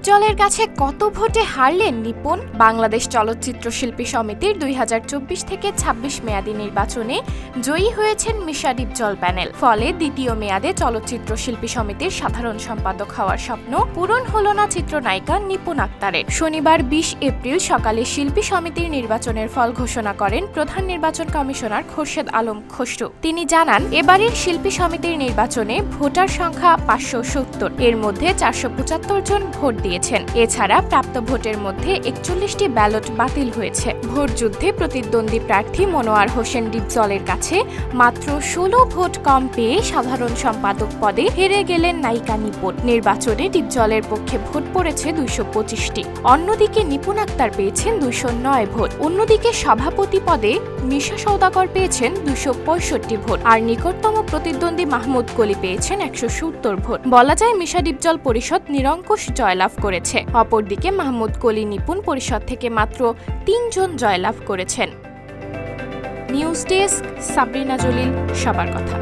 ডিপজলের কাছে কত ভোটে হারলেন নিপুণ? বাংলাদেশ চলচ্চিত্র শিল্পী সমিতির 2024 থেকে 26 মেয়াদী নির্বাচনে জয়ী হয়েছেন মিশা ডিপজল প্যানেল। ফলে দ্বিতীয় মেয়াদে চলচ্চিত্র শিল্পী সমিতির সাধারণ সম্পাদক হওয়ার স্বপ্ন পূরণ হল না চিত্রনায়িকা নিপুণ আক্তারের। শনিবার 20 এপ্রিল সকালে শিল্পী সমিতির নির্বাচনের ফল ঘোষণা করেন প্রধান নির্বাচন কমিশনার খোরশেদ আলম খসরু। তিনি জানান, এবারের শিল্পী সমিতির নির্বাচনে ভোটার সংখ্যা 570, এর মধ্যে 475 জন ভোট দিয়েছেন। এছাড়া প্রাপ্ত ভোটের মধ্যে 41টি ব্যালট বাতিল হয়েছে। ভোট যুদ্ধে প্রতিদ্বন্দ্বী প্রার্থী মনোয়ার হোসেন ডিপজলের কাছে মাত্র 16 ভোট কম পেয়ে সাধারণ সম্পাদক পদে হেরে গেলেন নায়িকা নিপুণ। নির্বাচনে ডিপজলের পক্ষে ভোট পড়েছে 225টি। অন্যদিকে নিপুণ আক্তার পেয়েছেন 209 ভোট। অন্যদিকে সভাপতি পদে মিশা সওদাগর পেয়েছেন 265 ভোট, আর নিকটতম প্রতিদ্বন্দ্বী মাহমুদ কলি পেয়েছেন 170 ভোট। বলা যায় মিশা ডিপজল পরিষদ নিরঙ্কুশ জয়লাভ করেছে। অপরদিকে মাহমুদ কলি নিপুণ পরিষদ থেকে মাত্র 3 জন জয়লাভ করেছেন। নিউজ ডেস্ক, সাবরিনা জলিল, সবার কথা।